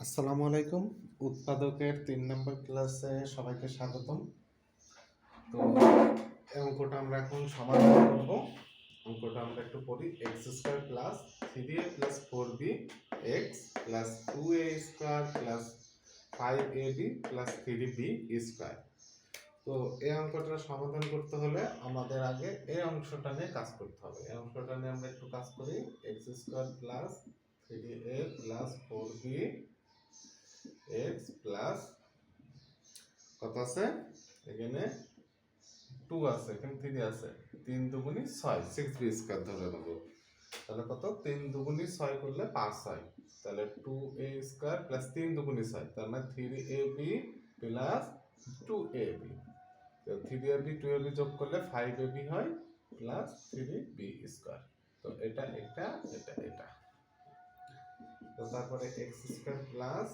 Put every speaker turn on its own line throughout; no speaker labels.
আসসালামু আলাইকুম। উৎপাদকের ৩ নম্বর ক্লাসে সবাইকে স্বাগতম। তো এই অঙ্কটা আমরা এখন সমাধান করব। অঙ্কটা আমরা একটু পড়ি। X square plus 3a plus 4b x plus 2a square plus 5ab plus 3b square. তো এই অঙ্কটা সমাধান করতে হলে আমাদের আগে এই অংশটা নিয়ে কাজ করতে হবে। এই অংশটা নিয়ে আমরা একটু কাজ করি। X square plus 3a plus 4b x plus কত আছে এখানে 2 আছে, এখানে 3 আছে, 3 দুগুণী 6, 6b স্কয়ার ধরে নেব। তাহলে কত 3 দুগুণী 6 করলে 5 হয়, তাহলে 2a স্কয়ার প্লাস 3 দুগুণী 6, তার মানে 3ab প্লাস 2ab। তো 3ab 2ab যোগ করলে 5ab হয় প্লাস 3b স্কয়ার। তো এটা তো তারপরে x square plus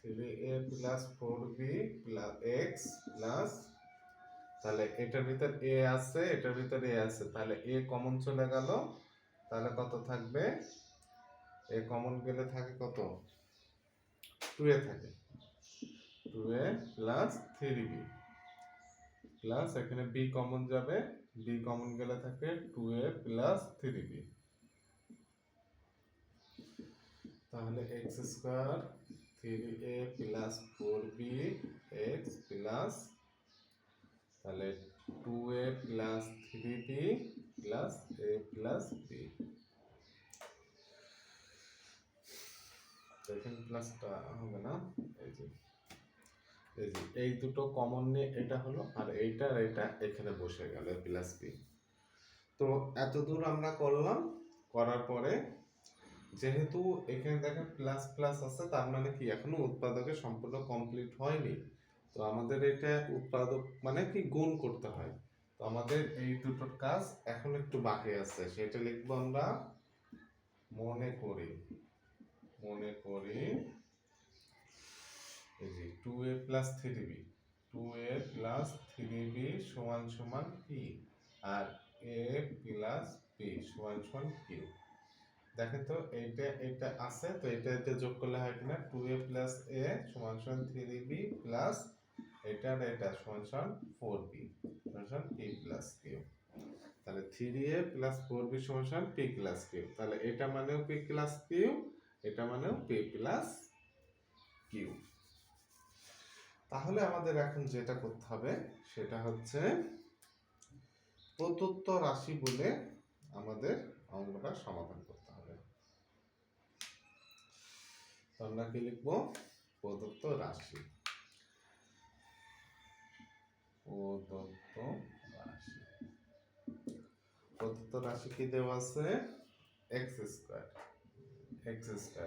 3a plus 4b plus x plus, তাহলে এটার ভিতর a আছে, এটার ভিতর a আছে, তাহলে a কমন চলে গেল, তাহলে কত থাকবে, a কমন গেলে থাকে কত, 2a থাকে, 2a প্লাস 3b প্লাস এখানে b কমন যাবে, b কমন গেলে থাকে 2a প্লাস 3b। তাহলে x square 3a plus 4b x plus, তাহলে 2a plus 3b plus a plus b। দেখেন প্লাসটা হবে না, এই দুটো কমন নিয়ে এটা হলো, আর এইটা আর এটা এখানে বসে গেল প্লাস b। তো এত দূর আমরা করলাম, করার পরে যেহেতু এখানে দেখেন প্লাস প্লাস আছে, তার মানে কি এখনো উৎপাদকে সম্পূর্ণ কমপ্লিট হয়নি। তো আমাদের এটা উৎপাদক মানে কি গুণ করতে হয়। তো আমাদের এই দুটোর কাজ এখন একটু বাকি আছে, সেটা লিখবো আমরা মনে করি এই যে 2a plus 3b, 2a plus 3b সমান সমান কি, আর a প্লাস b সমান সমান q। দেখেন তো এটা আছে, তো এটা যোগ করলে হয় কিনা, 2a প্লাস a সমান সমান 3b প্লাস এটা আর এটা সমান সমান 4b সমান সমান p প্লাস q। তাহলে 3a প্লাস 4b সমান সমান p প্লাস q, তাহলে এটা মানেও p প্লাস q, এটা মানেও p প্লাস q। তাহলে আমাদের এখন যেটা করতে হবে সেটা হচ্ছে প্রদত্ত রাশি বলে আমাদের অঙ্কটা সমাধান করতে হবে। আমরা কি লিখবো, প্রদত্ত রাশি, প্রদত্ত রাশি কি দেওয়া আছে, x স্কয়ার,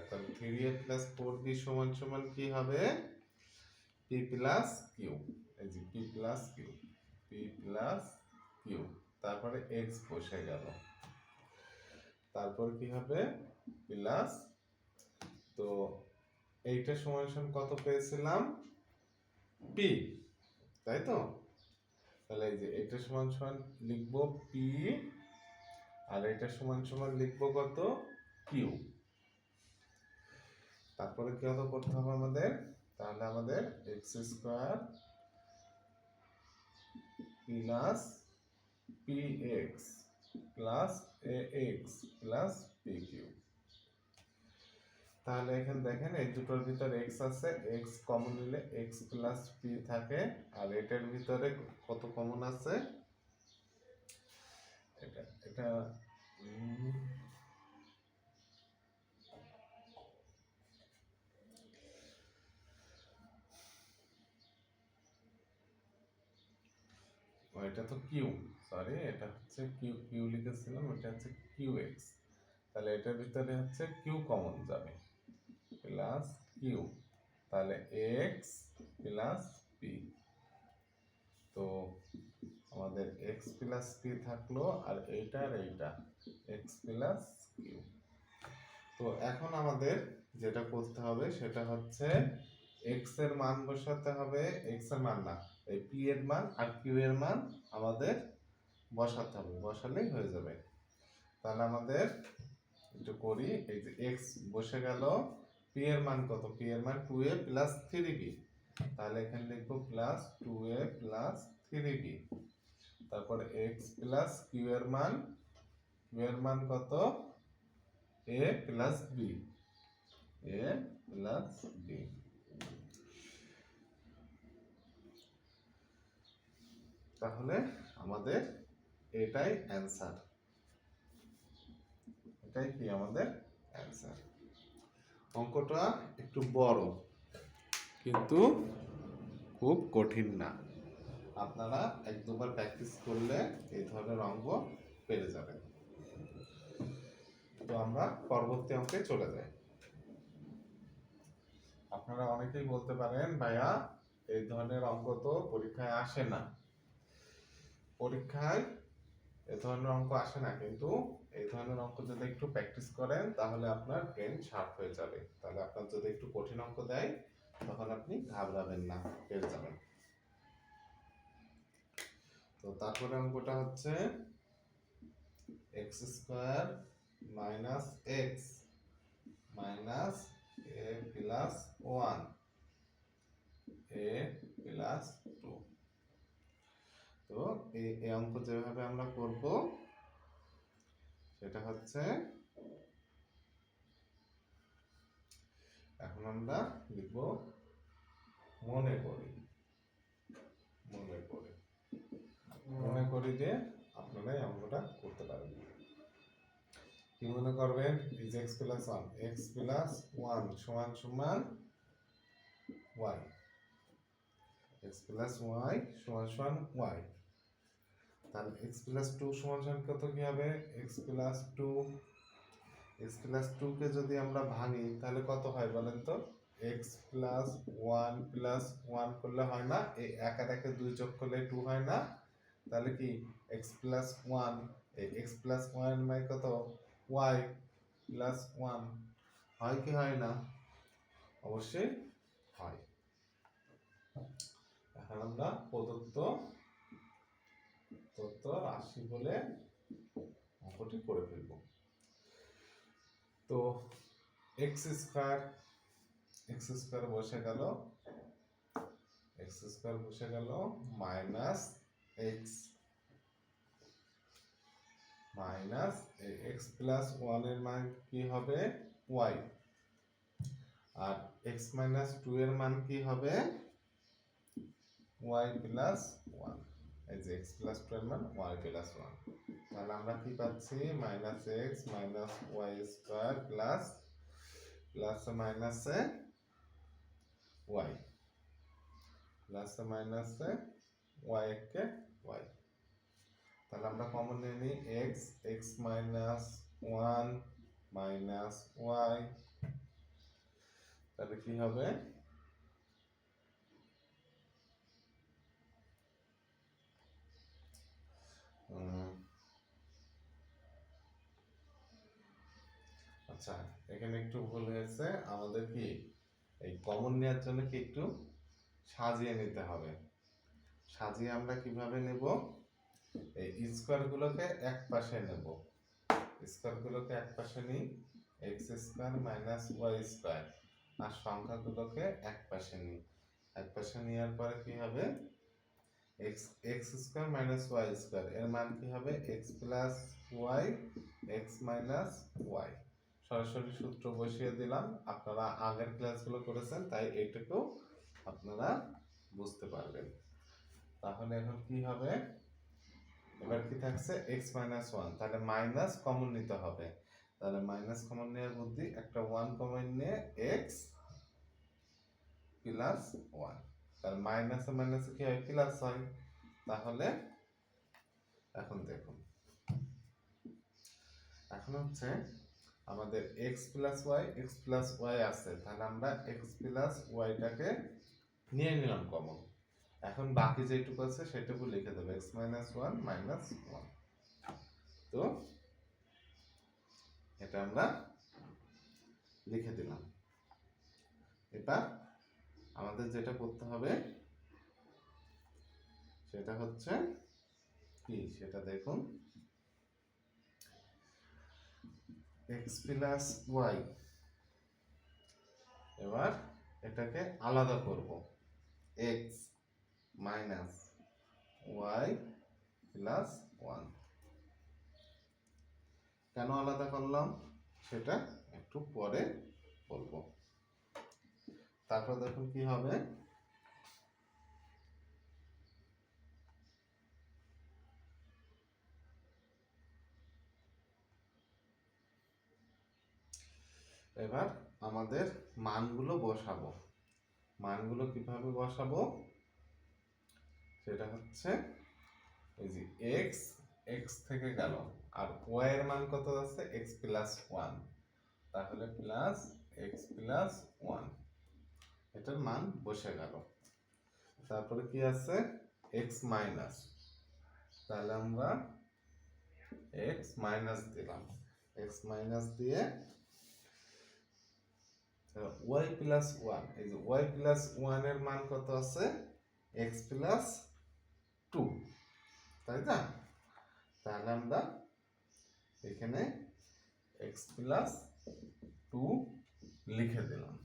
তাহলে 3a প্লাস 4b সমান সমান কি হবে, p প্লাস q, এই যে p প্লাস q, তারপরে x বসে গেল, তারপর কি হবে প্লাস, তো এইটা সমান সমান কত পেয়েছিলাম, p, তাই তো, তাহলে এই যে এটা সমান সমান লিখবো p, আর এটা সমান সমান লিখবো কত, q। তারপরে কি কত করতে হবে আমাদের, তাহলে আমাদের x square plus px plus ax plus pq। তাহলে এখানে দেখেন এই দুটোর ভিতরে x আছে, x কমন নিলে x প্লাস p থাকে, আর এটার ভিতরে কত কমন আছে, এটা এটা এটা তো কিউ, সরি এটা হচ্ছে কিউ, কিউ লিখেছিলাম, এটা হচ্ছে কিউ এক্স, তাহলে এটার ভিতরে হচ্ছে কিউ কমন যাবে প্লাস কিউ, তাহলে এক্স প্লাস পি। তো আমাদের এক্স প্লাস পি থাকলো, আর এইটা আর এইটা এক্স প্লাস কিউ। তো এখন আমাদের যেটা করতে হবে সেটা হচ্ছে এক্স এর মান বসাতে হবে, এক্স এর মান না, এই পি এর মান আর কিউ এর মান আমাদের বসাতে হবে, বসালেই হয়ে যাবে। তাহলে আমাদের একটু করি, এই যে এক্স বসে গেল, p পি এর মান কত? পি এর মান 2a প্লাস 3b, তাহলে এখানে লিখবো প্লাস 2a প্লাস 3b। তারপর x প্লাস কিউ এর মান কত? a plus b, a plus b। তাহলে আমাদের এটাই অ্যান্সার, এটাই কি আমাদের অ্যান্সার। অঙ্কটা একটু বড় কিন্তু খুব কঠিন না, আপনারা এক দুবার প্র্যাকটিস করলে এই ধরনের অঙ্ক পেরে যাবেন। তো আমরা পরবর্তী অঙ্কে চলে যাই। আপনারা অনেকেই বলতে পারেন ভাইয়া এই ধরনের অঙ্ক তো পরীক্ষায় আসে না। পরীক্ষায় এই ধরনের অঙ্ক আসে না, কিন্তু এই ধরনের অঙ্ক যদি একটু প্র্যাকটিস করেন তাহলে আপনার ব্রেন শার্প হয়ে যাবে। তাহলে আপনার যদি একটু কঠিন অঙ্ক দেয় তখন আপনি ঘাবড়াবেন না, পেরে যাবেন। তো তারপরে অঙ্কটা হচ্ছে x square minus x minus a plus 1 a plus 2। তো এই অঙ্ক যেভাবে আমরা করব সেটা হচ্ছে, এখন আমরা লিখব মনে করি যে আপনারা এই অঙ্কটা করতে পারবেন। কি মনে করবেন? Is x plus 1, x plus 1 সমান সমান y, x প্লাস y সমান সমান y। তাহলে x প্লাস 2 সমান সমান কত কি হবে? x প্লাস 2, x প্লাস 2 কে যদি আমরা ভাঙি তাহলে কত হয় বলেন তো? x প্লাস 1 প্লাস 1 করলে হয় না, এই এক আর একে 2 যোগ করলে 2 হয় না, তাহলে কি x প্লাস 1, এই x প্লাস 1 এর মান কত? y প্লাস 1 হয় কি হয় না? অবশ্যই হয়। এখন আমরা প্রদত্ত রাশি বলে অঙ্কটি করে ফেলব। তো এক্স স্কয়ার বসে গেল মাইনাস এক্স প্লাস 1 এর মান কি হবে? y, আর x মাইনাস 2 এর মান কি হবে? y plus 1। এই যে x প্লাস 2 এর মান y প্লাস 1, তাহলে আমরা কি পাচ্ছি? Minus x minus y square plus মাইনাসে ওয়াই ওয়াই কে ওয়াই। তাহলে আমরা কমন নিয়ে নিই এক্স মাইনাস 1 মাইনাস ওয়াই, তাহলে কি হবে? আচ্ছা, এখানে একটু ভুল হয়েছে, আমাদের কি এই কমন নেওয়ার জন্য কি একটু সাজিয়ে নিতে হবে। সাজিয়ে আমরা কিভাবে নেব? এই স্কয়ার গুলোকে এক পাশে নেব, নিই x square minus y square, আর সংখ্যাগুলোকে এক পাশে নিই। এক পাশে নেওয়ার পরে কি হবে? X square minus y square এর মান কি হবে? X plus y x minus y. সরাসরি সূত্র বসিয়ে দিলাম, আপনারা আগের ক্লাসগুলো করেছেন তাই এইটুকু আপনারা বুঝতে পারবেন। তাহলে এখন কি হবে? এবার কি থাকছে? x মাইনাস 1, তাহলে মাইনাস কমন নিতে হবে। তাহলে মাইনাস কমন নেওয়ার বুদ্ধি, একটা 1 কমন নিয়ে x প্লাস 1, তাহলে মাইনাসে মাইনাসে কি হয়? প্লাস হয়। তাহলে এখন দেখুন, এখন হচ্ছে আমাদের x প্লাস ওয়াই আছে, তাহলে আমরা x প্লাস ওয়াইটাকে নিয়ে নিলাম কমন। এখন বাকি যেটুকু আছে সেটুকু লিখে দেবো, x মাইনাস 1 মাইনাস 1। তো এটা আমরা লিখে দিলাম। এবার আমাদের যেটা করতে হবে সেটা হচ্ছে কি, সেটা দেখুন। x প্লাস ওয়াই এবার এটাকে আলাদা করব, x minus y plus one. কেন আলাদা করলাম সেটা একটু পরে বলবো। তারপর দেখুন কি হবে, এবার আমাদের মানগুলো বসাবো। মানগুলো কিভাবে বসাবো সেটা হচ্ছে, এই যে এক্স, এক্স থেকে গেল, আর ওয়াই এর মান কত আছে, এক্স প্লাস ওয়ান, তাহলে প্লাস এক্স প্লাস ওয়ান, এটার মান বসে গেল। তারপরে কি আছে, এক্স মাইনাস, তাহলে আমরা এক্স মাইনাস দিলাম, এক্স মাইনাস দিয়ে ওয়াই প্লাস ওয়ান, এই যে ওয়াই প্লাস ওয়ান এর মান কত আছে, এক্স প্লাস টু, তাই না? তাহলে আমরা এখানে এক্স প্লাস টু লিখে দিলাম।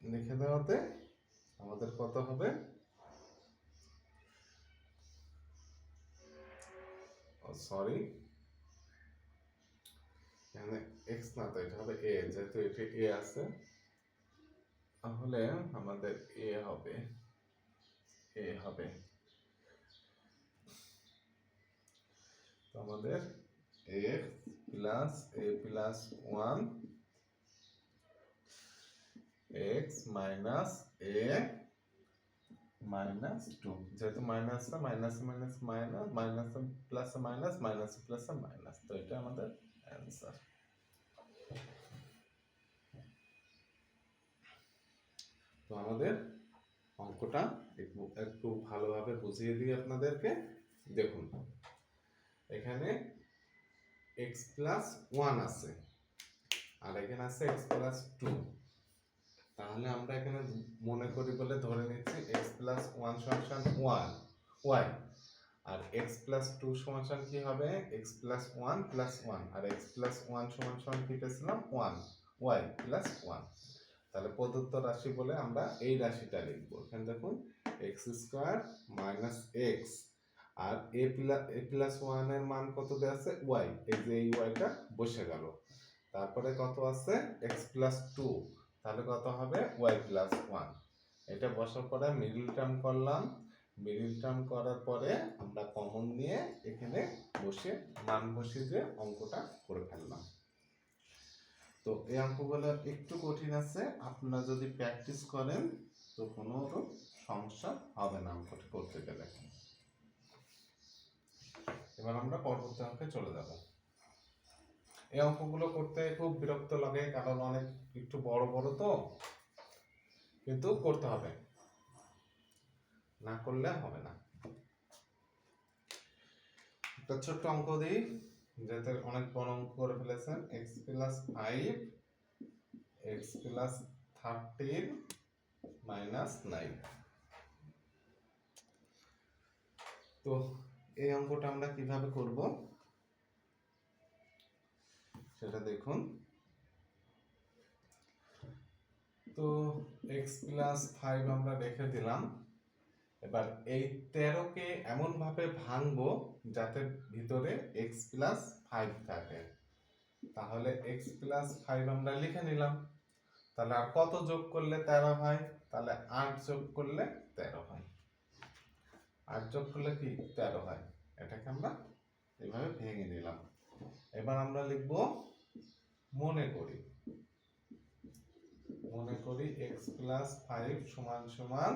লিখে দেওয়াতে আমাদের কত হবে, সরি এখানে এক্স না, তো এটা হবে এ, যেহেতু এটা এ আছে তাহলে আমাদের এ হবে, এ হবে, তো আমাদের এক্স প্লাস এ প্লাস ওয়ান এক্স মাইনাস এ মাইনাস টু, যেহেতু minus minus minus minus minus plus minus minus plus minus, তো এটা আমাদের অ্যান্সার। তো আমাদের অঙ্কটা একটু ভালোভাবে বুঝিয়ে দিই আপনাদেরকে। দেখুন এখানে এক্স প্লাস ওয়ান আছে আর এখানে আছে এক্স প্লাস টু, তাহলে আমরা এখানে মনে করি বলে ধরে নিচ্ছি এক্স প্লাস ওয়ান সমান ওয়ান ওয়াই, আর এক্স প্লাস টু সমান কি হবে, x plus one plus one, আর এক্স প্লাস ওয়ান সমান কি পেয়েছিলাম, ওয়ান ওয়াই প্লাস ওয়ান। তাহলে প্রদত্ত রাশি বলে আমরা এই রাশিটা লিখবো। এখানে দেখুন এক্স স্কোয়ার মাইনাস এক্স, আর এ প্লাস ওয়ান এর মান কত দেওয়া আছে, ওয়াই, এই যে এই ওয়াইটা বসে গেল। তারপরে কত আছে, এক্স প্লাস টু, তাহলে কত হবে, ওয়াই প্লাস ওয়ান। এটা বসার পরে মিডল টার্ম করলাম, মিডল টার্ম করার পরে আমরা কমন নিয়ে এখানে বসে মান বসিয়ে দিয়ে অঙ্কটা করে ফেললাম। তো এই অঙ্কগুলো একটু কঠিন আছে, আপনারা যদি প্র্যাকটিস করেন তো কোনো সমস্যা হবে না অঙ্কটা করতে গেলে। এবার আমরা পরবর্তী অঙ্কে চলে যাব। এই অঙ্কগুলো করতে খুব বিরক্ত লাগে, কারণ অনেক একটু বড় বড় তো, কিন্তু করতে হবে, না করলে হবে না। একটা ছোট্ট অঙ্ক দিই, যেহেতু অনেক বড় অঙ্ক করে ফেলেছেন, x plus five x plus 13 minus 9। তো এই অঙ্কটা আমরা কিভাবে করব সেটা দেখুন। তো এক্স প্লাস ফাইভ আমরা রেখে দিলাম। এবার এই 13কে এমন ভাবে ভাঙবো যাতে ভিতরে এক্স প্লাস ফাইভ থাকে। তাহলে এক্স প্লাস ফাইভ আমরা লিখে নিলাম। তাহলে আর কত যোগ করলে 13 হয়, তাহলে 8 যোগ করলে 13 হয়। 8 যোগ করলে কি 13 হয়, এটাকে আমরা এইভাবে ভেঙে নিলাম। এবার আমরা লিখব মনে করি, মনে করি এক্স প্লাস ফাইভ সমান সমান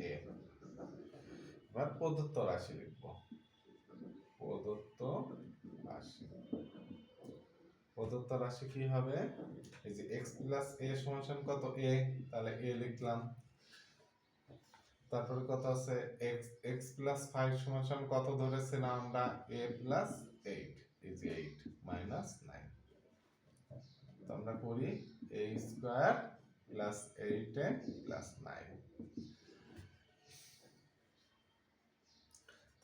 এ। এবার প্রদত্ত রাশি লিখব, প্রদত্ত রাশি, প্রদত্ত রাশি কি হবে, এই যে এক্স প্লাস এ সমান কত, এ, তাহলে এ লিখলাম। তারপরে কত আছে, এক্স প্লাস ফাইভ সমান কত ধরেছিলাম আমরা, এ প্লাস এইট, এই যে 8 মাইনাস 9। তো আমরা করি এ স্কোয়ার প্লাস 8 প্লাস 9।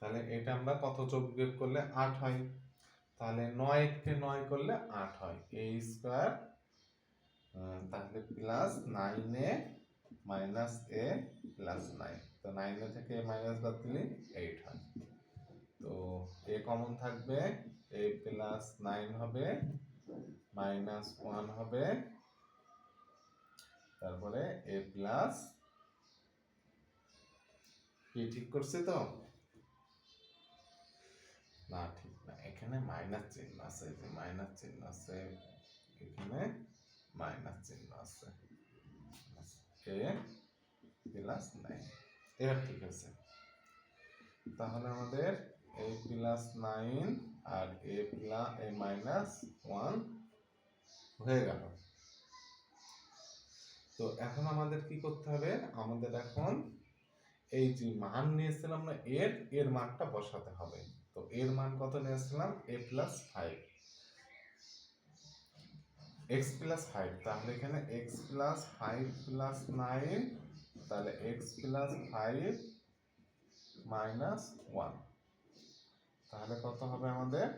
তাহলে এটা আমরা কত যোগ করলে 8 হয়, তাহলে 9 কে 9 করলে 8 হয়, এ স্কোয়ার তাহলে plus 9a minus a plus 9, তো 9a থেকে মাইনাস বাদ দিলে 8 হয়। তো a কমন থাকবে, a প্লাস 9 হবে, মাইনাস 1 হবে, তারপরে a প্লাস, কি ঠিক করছে তো? না ঠিক না, এখানে মাইনাস চিহ্ন আছে, যে মাইনাস চিহ্ন আছে, এখানে মাইনাস চিহ্ন আছে, a প্লাস 9, এবার ঠিক আছে। তাহলে আমাদের a প্লাস 9 আর a মাইনাস 1 হয়ে গেল। তো এখন আমাদের কি করতে হবে, আমাদের এখন এই যে মান নিয়েছিলাম না এর মানটা বসাতে হবে। তো এর মান কত নিয়েছিলাম, a প্লাস 5, x প্লাস 5, তাহলে এখানে x প্লাস 5 প্লাস 9, তাহলে x প্লাস 5 মাইনাস 1, তাহলে কত হবে আমাদের,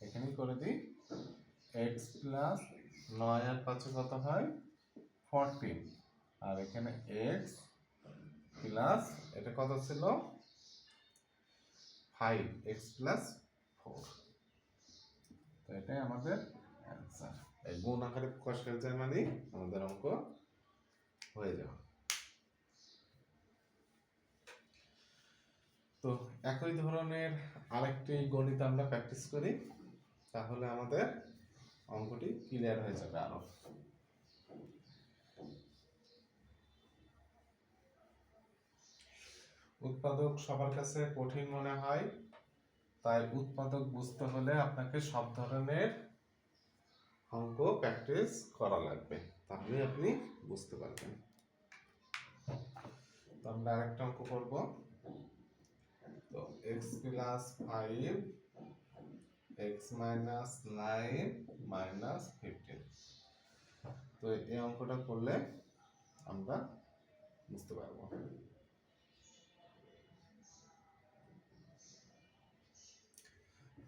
এখানেই করে দিই, x প্লাস 9 আর 5 কত হয় 14, আর এখানে x প্লাস, এটা কত ছিল 5, x প্লাস 4, তো এটাই আমাদের অ্যান্সার। এই গুণ আকারে প্রকাশ হয়ে যায় মানে আমাদের অঙ্ক হয়ে যাবে। তো একই ধরনের আরেকটি গণিত আমরা প্র্যাকটিস করি, তাহলে আমাদের অঙ্কটি ক্লিয়ার হয়ে যাবে আরো। উৎপাদক সবার কাছে কঠিন মনে হয়, তাই উৎপাদক বুঝতে হলে আপনাকে সব ধরনের অঙ্ক প্র্যাকটিস করা লাগবে, তাহলে আপনি বুঝতে পারবেন। তো আমরা আরেকটা অঙ্ক করব। তো x plus 5 x minus 9 minus 15, তো এই অঙ্কটা করলে আমরা বুঝতে পারবো।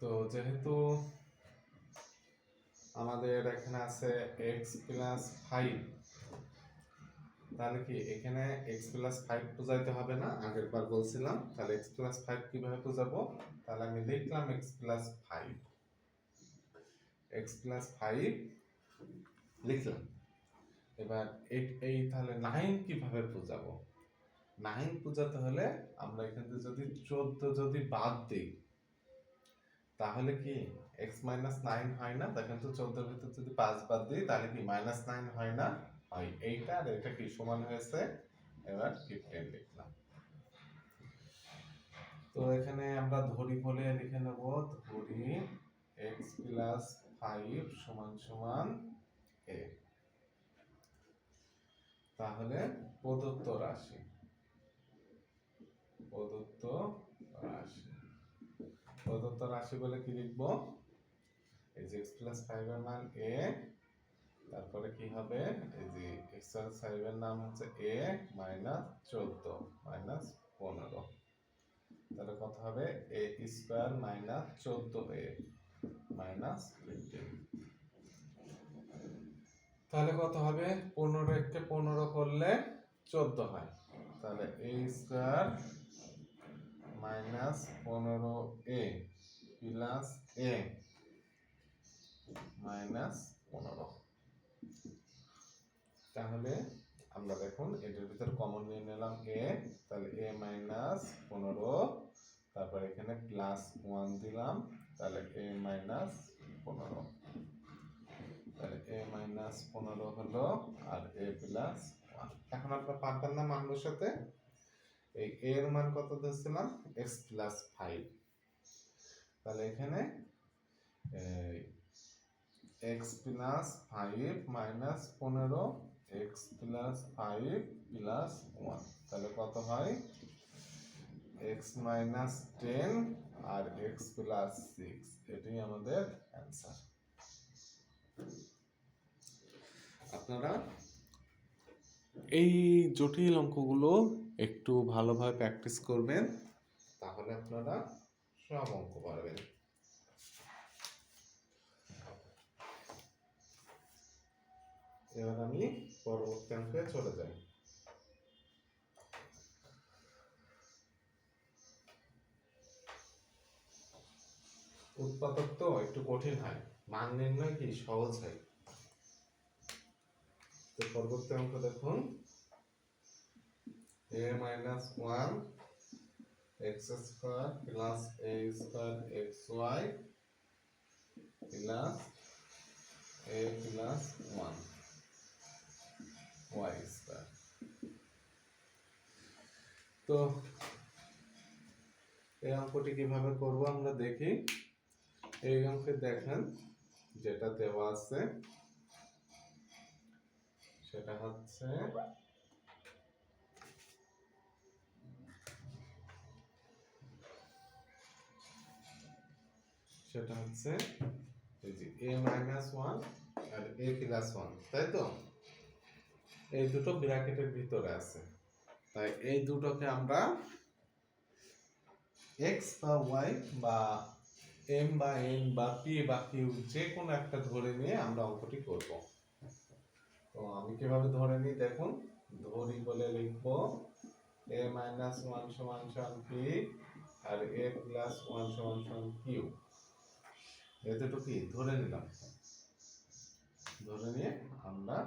তো যেহেতু আমাদের এখানে আছে x প্লাস 5, তাহলে কি এখানে x প্লাস 5 বোঝাইতে হবে না, আগের বার বলছিলাম। তাহলে x প্লাস 5 কিভাবে বোঝাবো, তাহলে আমি লিখলাম x প্লাস 5, x প্লাস 5 লিখলাম। এবার এই তাহলে 9 কিভাবে বোঝাবো, 9 বোঝাতে হলে আমরা এখান থেকে যদি 14 যদি বাদ দিই, তাহলে কি x মাইনাস 9 হয় না, দেখেন তো 14 এর ভিতর যদি 5 বাদ দিই তাহলে কি মাইনাস 9 হয় না, হয়। এইটা আর এটা কি সমান হয়েছে, এবার 15 লিখলাম। তো এখানে আমরা ধরি বলে লিখে নেব, ধরি x প্লাস 5 সমান সমান a, তাহলে প্রদত্ত রাশি, প্রদত্ত রাশি, প্রদত্ত রাশি বলে কি লিখবো, এই যে x প্লাস 5 এর মান a, তারপরে কি হবে, এই যে x প্লাস 5 এর নাম হচ্ছে a মাইনাস 14 মাইনাস 15, তাহলে কত হবে a square minus 14a minus 15, তাহলে কত হবে, 15 কে 15 করলে 14 হয়, তাহলে a square minus 15a plus a minus 15, তাহলে আমরা দেখুন এটার ভিতর কমন নিয়ে নিলাম a, তাহলে a মাইনাস 15, তারপর এখানে প্লাস 1 দিলাম, তাহলে a মাইনাস 15, তাহলে a মাইনাস 15 হলো আর a প্লাস 1। এখন আমরা পারবেন না মানগুলোর সাথে, এই a এর মান কত ধরছিলাম x প্লাস 5, তাহলে এখানে x plus 5 minus 15, x plus 5 plus 1, তাহলে কত হয় x মাইনাস 10 আর x প্লাস 6, এটাই আমাদের অ্যান্সার। আপনারা এই জটিল অঙ্কগুলো একটু ভালোভাবে প্র্যাকটিস করবেন, তাহলে আপনারা সব অঙ্ক পারবেন। এবার আমি পরবর্তী অঙ্কে চলে যাই। উৎপাদক তো একটু কঠিন হয়, মান নির্ণয় কি সহজ হয়। তো পরবর্তী অঙ্ক দেখুন, a minus 1 x square plus a square xy plus a plus 1 y square। তো এই অঙ্কটি কিভাবে করব আমরা দেখি। এই অঙ্কে দেখেন যেটা দেওয়া আছে সেটা হচ্ছে এই যে a minus 1 R a plus 1, তাই তো? এই দুটো ব্র্যাকেটের ভিতরে আছে, তাই এই দুটোকে আমরা x বা y বা m বা n বা p বা q যে কোনো একটা ধরে নিয়ে আমরা অঙ্কটি করব। তো আমি কিভাবে ধরে নিই দেখুন, ধরি বলে লিখবো a minus 1 সমান সমান p আর a plus 1 সমান সমান q। এতটুকু ধরে নিলাম, ধরে নিয়ে আমরা